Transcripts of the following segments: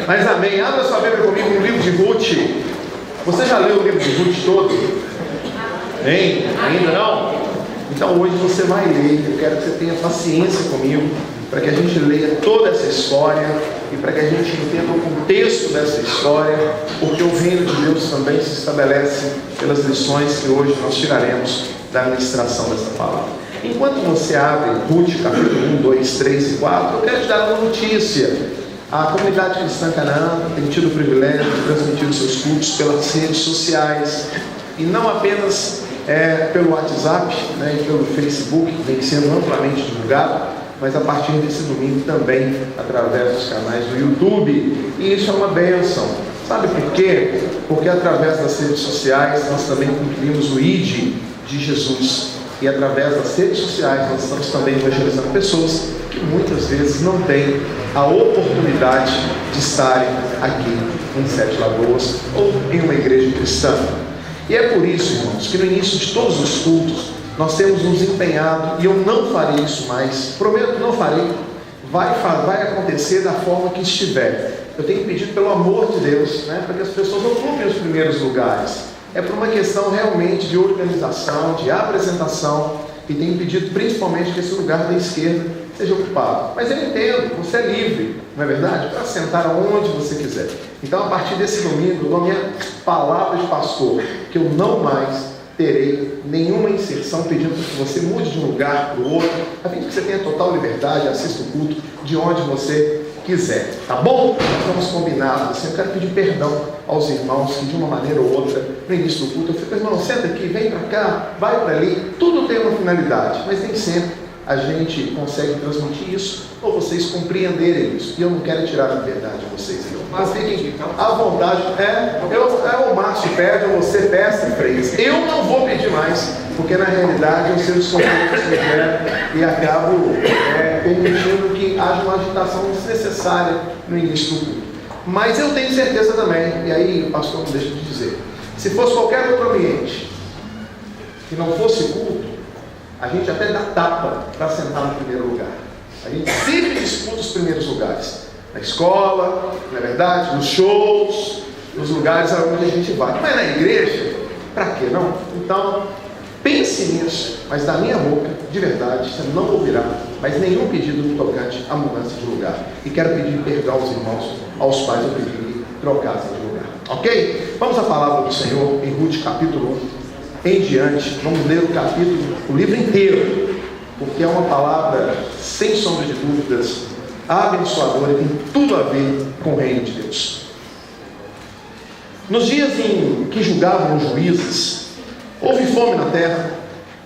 Mas amém. Abra sua Bíblia comigo no livro de Ruth. Você já leu o livro de Ruth todo? Hein? Ainda não? Então hoje você vai ler. Eu quero que você tenha paciência comigo, para que a gente leia toda essa história e para que a gente entenda o contexto dessa história, porque o reino de Deus também se estabelece pelas lições que hoje nós tiraremos da ministração dessa palavra. Enquanto você abre Ruth, capítulo 1, 2, 3 e 4, eu quero te dar uma notícia. A comunidade cristã Canaã tem tido o privilégio de transmitir os seus cultos pelas redes sociais, e não apenas pelo WhatsApp, e pelo Facebook, que vem sendo amplamente divulgado, mas a partir desse domingo também através dos canais do YouTube. E isso é uma bênção. Sabe por quê? Porque através das redes sociais nós também cumprimos o ID de Jesus, e através das redes sociais nós estamos também evangelizando pessoas que muitas vezes não têm a oportunidade de estarem aqui em Sete Lagoas ou em uma igreja cristã. E é por isso, irmãos, que no início de todos os cultos nós temos nos empenhado, e eu não farei isso mais, prometo, não farei, vai acontecer da forma que estiver. Eu tenho pedido pelo amor de Deus, para que as pessoas ocupem os primeiros lugares. É por uma questão realmente de organização, de apresentação, e tenho pedido principalmente que esse lugar da esquerda seja ocupado. Mas eu entendo, você é livre, não é verdade? Para sentar onde você quiser. Então, a partir desse domingo, eu dou minha palavra de pastor, que eu não mais terei nenhuma inserção pedindo que você mude de um lugar para o outro, a fim de que você tenha total liberdade, assista o culto de onde você quiser, tá bom? Nós vamos combinar assim. Eu quero pedir perdão aos irmãos que de uma maneira ou outra, no início do culto, eu fico, irmão, senta aqui, vem para cá, vai para ali, tudo tem uma finalidade, mas nem sempre a gente consegue transmitir isso, ou vocês compreenderem isso, e eu não quero tirar a liberdade de vocês, mas fiquem à vontade. O Márcio pede, ou você peça, Freire. Eu não vou pedir mais, porque na realidade eu sei os conflitos que eu quero e acabo permitindo que haja uma agitação desnecessária no início do culto. Mas eu tenho certeza também, e aí o pastor não deixa de dizer, se fosse qualquer outro ambiente que não fosse culto, a gente até dá tapa para sentar no primeiro lugar. A gente sempre disputa os primeiros lugares. Na escola, na verdade, nos shows, nos lugares onde a gente vai. Mas na igreja, para que não? Então, pense nisso, mas da minha boca, de verdade, você não ouvirá mais nenhum pedido tocante à mudança de lugar. E quero pedir perdão aos irmãos, aos pais, eu pedi que trocassem de lugar. Ok? Vamos à palavra do Senhor em Ruth capítulo 1. Em diante, vamos ler o capítulo, o livro inteiro, porque é uma palavra, sem sombra de dúvidas, abençoadora e tem tudo a ver com o reino de Deus. Nos dias em que julgavam os juízes, houve fome na terra,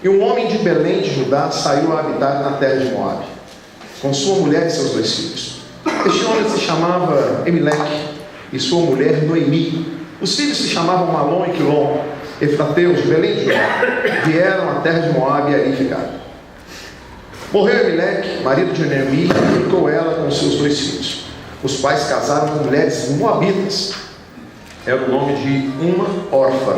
e um homem de Belém de Judá saiu a habitar na terra de Moabe, com sua mulher e seus 2 filhos. Este homem se chamava Elimelec, e sua mulher Noemi. Os filhos se chamavam Malom e Quilom. Efrateus de Belém de Judá vieram à terra de Moabe e ali ficaram. Morreu Elimelec, marido de Noemi, e ficou ela com seus 2 filhos. Os pais casaram com mulheres moabitas. Era o nome de uma órfã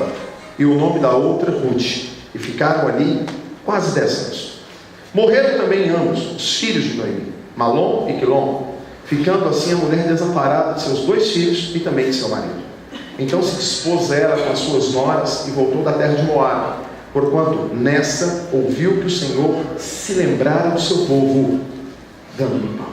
e o nome da outra Ruth, e ficaram ali quase 10 anos. Morreram também ambos os filhos de Noemi, Malom e Quilom, ficando assim a mulher desamparada de seus 2 filhos e também de seu marido. Então se dispôs ela com as suas noras e voltou da terra de Moabe, porquanto nessa ouviu que o Senhor se lembrara do seu povo, dando-lhe pão.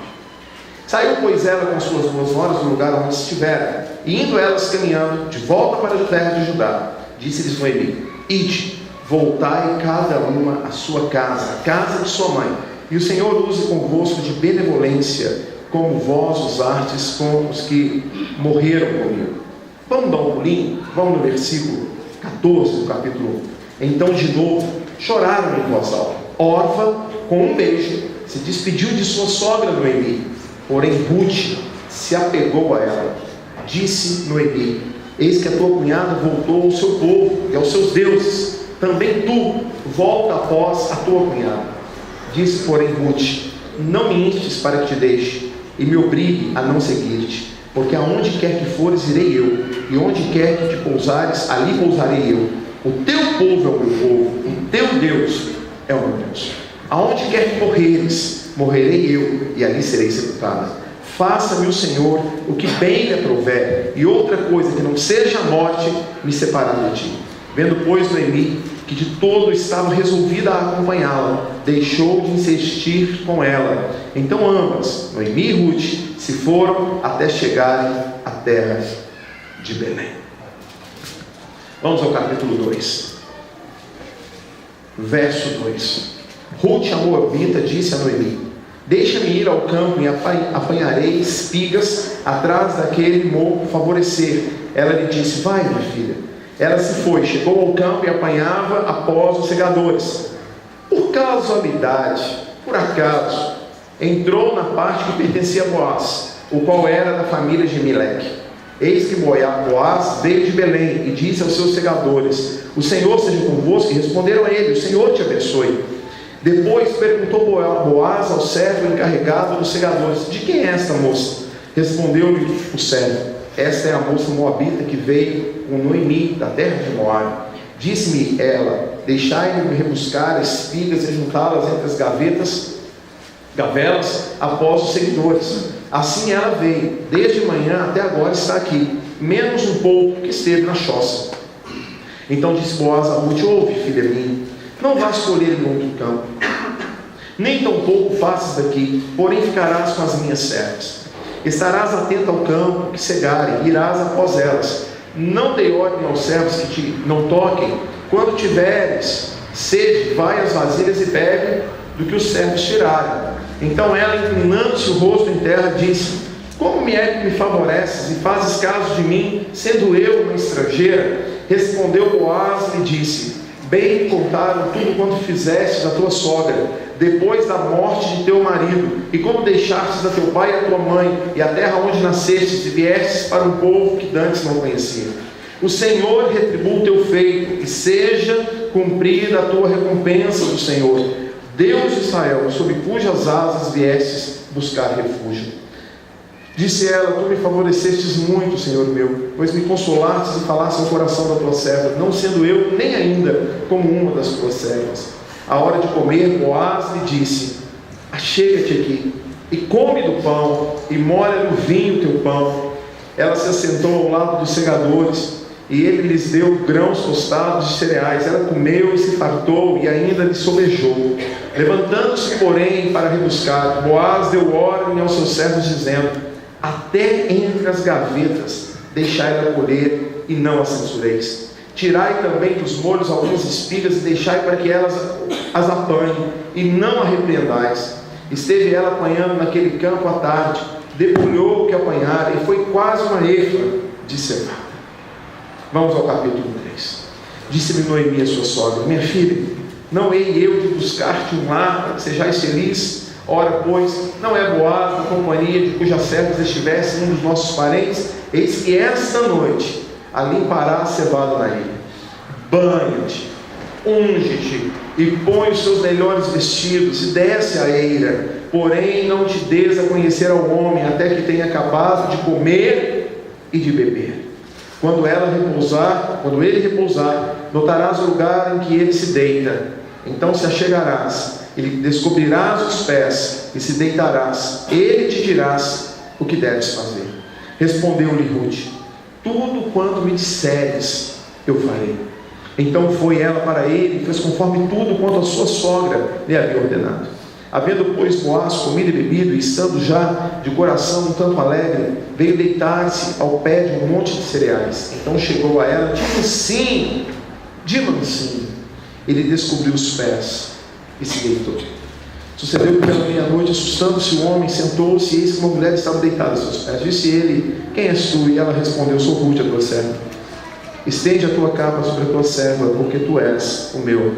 Saiu, pois, ela com suas 2 noras do lugar onde estivera, e indo elas caminhando de volta para a terra de Judá, disse-lhes Noemi: Ide, voltai cada uma à sua casa, a casa de sua mãe, e o Senhor use convosco de benevolência, como vós usastes com os que morreram comigo. Vamos dar um pulinho? Vamos no versículo 14 do capítulo 1. Então de novo choraram em voz alta. Orfa, com um beijo, se despediu de sua sogra Noemi. Porém Ruth se apegou a ela. Disse Noemi: Eis que a tua cunhada voltou ao seu povo e aos seus deuses. Também tu volta após a tua cunhada. Disse porém Ruth: Não me instes para que te deixe e me obrigue a não seguir-te, porque aonde quer que fores irei eu, e onde quer que te pousares, ali pousarei eu. O teu povo é o meu povo, o teu Deus é o meu Deus. Aonde quer que morreres, morrerei eu, e ali serei sepultada. faça-me o Senhor o que bem lhe aprouver, e outra coisa que não seja a morte me separar de ti. Vendo, pois, Noemi que de todo estava resolvida a acompanhá-la, deixou de insistir com ela. Então ambas, Noemi e Ruth, se foram até chegarem à terra de Belém. Vamos ao capítulo 2, verso 2. Ruth, a moabita, disse a Noemi: deixa-me ir ao campo e apanharei espigas atrás daquele morro favorecer. Ela lhe disse: vai, minha filha. Ela se foi, chegou ao campo e apanhava após os segadores. Por casualidade, por acaso, entrou na parte que pertencia a Boaz, o qual era da família de Elimelec. Eis que Boaz veio de Belém e disse aos seus segadores: o Senhor seja convosco. E responderam a ele: o Senhor te abençoe. Depois perguntou Boaz ao servo encarregado dos segadores: de quem é esta moça? Respondeu-lhe o servo: esta é a moça moabita que veio com Noemi da terra de Moabe. Disse-me ela: deixai-me rebuscar espigas e juntá-las entre as gavelas após os seguidores. Assim ela veio, desde manhã até agora está aqui, menos um pouco que esteve na choça. Então disse Boaz a Ruth: ouve, filha minha, não vás colher em outro campo, nem tampouco faças daqui, porém ficarás com as minhas servas. Estarás atenta ao campo que cegarem, irás após elas. Não dei ordem aos servos que te não toquem. Quando tiveres sede, vai às vasilhas e bebe do que os servos tirarem. Então ela, inclinando-se o rosto em terra, disse: como me é que me favoreces e fazes caso de mim, sendo eu uma estrangeira? Respondeu Boaz e lhe disse: bem me contaram tudo quanto fizeste da tua sogra, depois da morte de teu marido, e como deixastes a teu pai e a tua mãe, e a terra onde nascestes, e viestes para um povo que dantes não conhecia. O Senhor retribua o teu feito, e seja cumprida a tua recompensa do Senhor, Deus de Israel, sob cujas asas viestes buscar refúgio. Disse ela: tu me favorecestes muito, Senhor meu, pois me consolastes e falastes ao coração da tua serva, não sendo eu nem ainda como uma das tuas servas. À hora de comer, Boaz lhe disse: achega-te aqui, e come do pão, e molha no vinho teu pão. Ela se assentou ao lado dos segadores, e ele lhes deu grãos tostados de cereais. Ela comeu e se fartou, e ainda lhe sobejou. Levantando-se, porém, para rebuscar, Boaz deu ordem aos seus servos, dizendo: até entre as gavetas deixai-la colher, e não a censureis. Tirai também dos molhos algumas espigas e deixai para que elas as apanhem, e não a repreendais. Esteve ela apanhando naquele campo à tarde, debulhou o que apanhara, e foi quase uma efa de cevada. Vamos ao capítulo 3. Disse-me Noemi, a sua sogra: minha filha, não hei eu de buscar-te um lar para que sejais feliz? Ora, pois, não é Boaz na companhia de cujas servas estivesse um dos nossos parentes? Eis que esta noite a limpará a cevada na ilha. Banha-te, unge-te e põe os seus melhores vestidos e desce a eira, porém não te des a conhecer ao homem até que tenha acabado de comer e de beber. Quando ele repousar, notarás o lugar em que ele se deita. Então se achegarás e lhe descobrirás os pés e se deitarás. Ele te dirás o que deves fazer. Respondeu-lhe Ruth: tudo quanto me disseres, eu farei. Então foi ela para ele e fez conforme tudo quanto a sua sogra lhe havia ordenado. Havendo, pois, Boaz comido e bebido, e estando já de coração um tanto alegre, veio deitar-se ao pé de um monte de cereais. Então chegou a ela de mansinho, ele descobriu os pés e se deitou. Sucedeu que pela meia-noite, assustando-se o homem, sentou-se, e eis que uma mulher estava deitada aos seus pés. Disse ele: quem és tu? E ela respondeu: sou Ruth, a tua serva. Estende a tua capa sobre a tua serva, porque tu és o meu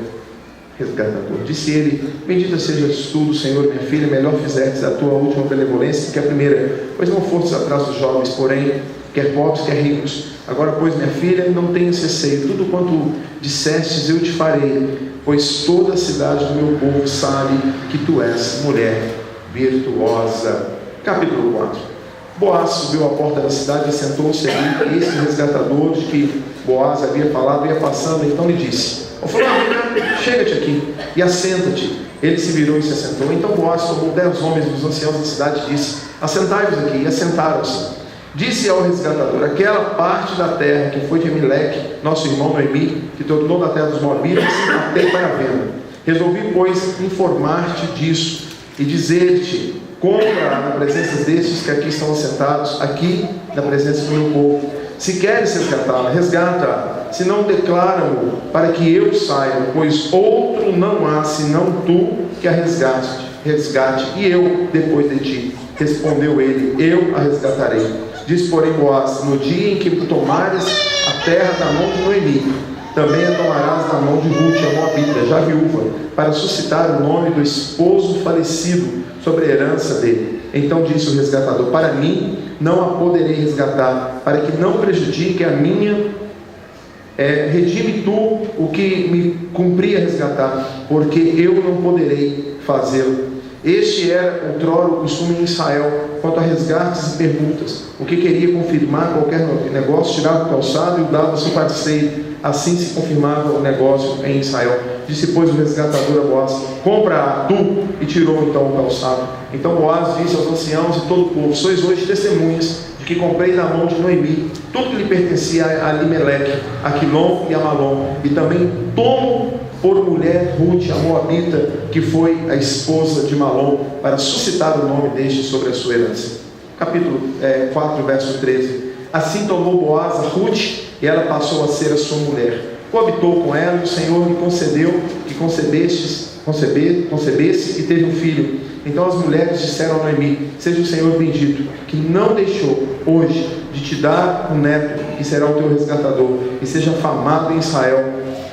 resgatador. Disse ele: bendita sejas tu do Senhor, minha filha, melhor fizestes a tua última benevolência que a primeira, pois não fostes atrás dos jovens, porém, quer pobres, quer ricos. Agora, pois, minha filha, não tenhas receio, tudo quanto dissestes eu te farei, pois toda a cidade do meu povo sabe que tu és mulher virtuosa. Capítulo 4. Boaz subiu à porta da cidade e assentou-se ali. Esse resgatador de que Boaz havia falado ia passando, então lhe disse: ó fulano, chega-te aqui e assenta-te. Ele se virou e se assentou. Então Boaz tomou 10 homens dos anciãos da cidade e disse: Assentai-vos aqui. E assentaram-se. Disse ao resgatador: aquela parte da terra que foi de Elimeleque, nosso irmão Noemi, que tornou da terra dos Moabitas, a tem para a venda. Resolvi, pois, informar-te disso e dizer-te: compra na presença destes que aqui estão assentados, aqui na presença do meu povo. Se queres resgatá-la, resgata-a, se não, declara-o, para que eu saiba, pois outro não há senão tu que a resgate, e eu depois de ti. Respondeu ele: eu a resgatarei. Disse, porém, Boaz: no dia em que tomares a terra da mão de Noemi, também a tomarás da mão de Ruth, a Moabita, já viúva, para suscitar o nome do esposo falecido sobre a herança dele. Então disse o resgatador: para mim não a poderei resgatar, para que não prejudique a minha, redime tu o que me cumpria resgatar, porque eu não poderei fazê-lo. Este era outrora o costume em Israel, quanto a resgates e permutas. O que queria confirmar qualquer negócio, tirava o calçado e o dava ao seu parceiro. Assim se confirmava o negócio em Israel. Disse, pois, o resgatador a Boaz: compra-a tu, e tirou então o calçado. Então Boaz disse aos anciãos e todo o povo: sois hoje testemunhas de que comprei na mão de Noemi tudo que lhe pertencia a Elimeleque, a Quilom e a Malom, e também tomo por mulher Ruth, a Moabita, que foi a esposa de Malom, para suscitar o nome deste sobre a sua herança. Capítulo 4, verso 13. Assim tomou Boaz a Ruth, e ela passou a ser a sua mulher. Coabitou com ela, e o Senhor lhe concedeu que concebesse e teve um filho. Então as mulheres disseram a Noemi: seja o Senhor bendito, que não deixou hoje de te dar um neto, que será o teu resgatador, e seja famado em Israel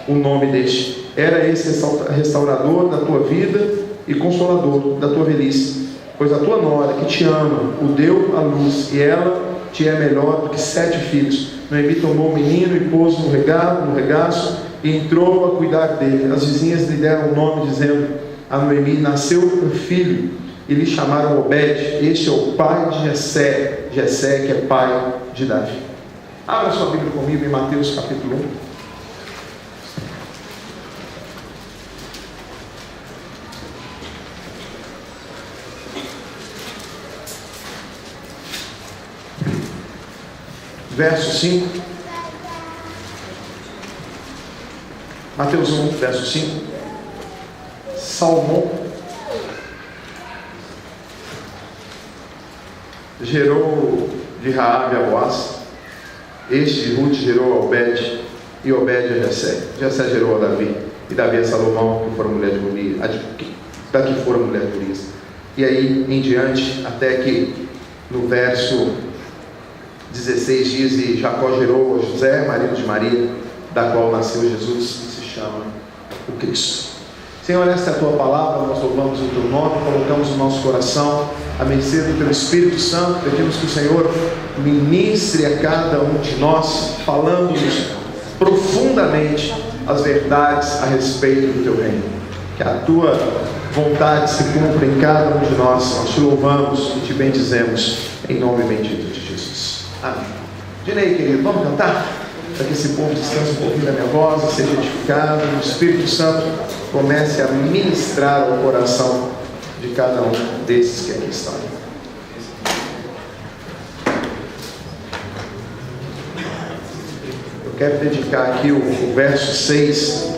o nome deste. Era esse restaurador da tua vida e consolador da tua velhice, pois a tua nora, que te ama, o deu à luz, e ela te é melhor do que 7 filhos. Noemi tomou o menino e pôs no regaço, e entrou a cuidar dele. As vizinhas lhe deram o nome, dizendo: a Noemi nasceu um filho, e lhe chamaram Obed. Este é o pai de Jessé, que é pai de Davi. Abra sua Bíblia comigo em Mateus capítulo 1. Verso 5. Mateus 1, verso 5. Salmão gerou de Raabe a Boaz. Este de Ruth gerou a Obed, e Obed a Jessé. Jessé gerou a Davi, e Davi a Salomão, que fora mulher de Urias, daqui fora mulher de Urias. E aí em diante, até que no verso 16 dias, e Jacó gerou a José, marido de Maria, da qual nasceu Jesus, que se chama o Cristo. Senhor, esta é a tua palavra, nós louvamos o teu nome, colocamos o nosso coração à mercê do teu Espírito Santo. Pedimos que o Senhor ministre a cada um de nós, falando-nos profundamente as verdades a respeito do teu reino. Que a tua vontade se cumpra em cada um de nós. Nós te louvamos e te bendizemos em nome bendito de Jesus. Amém. Direi, querido, vamos cantar? Para que esse povo descanse um pouquinho da minha voz e seja edificado, e o Espírito Santo comece a ministrar ao coração de cada um desses que aqui estão. Eu quero dedicar aqui o verso 6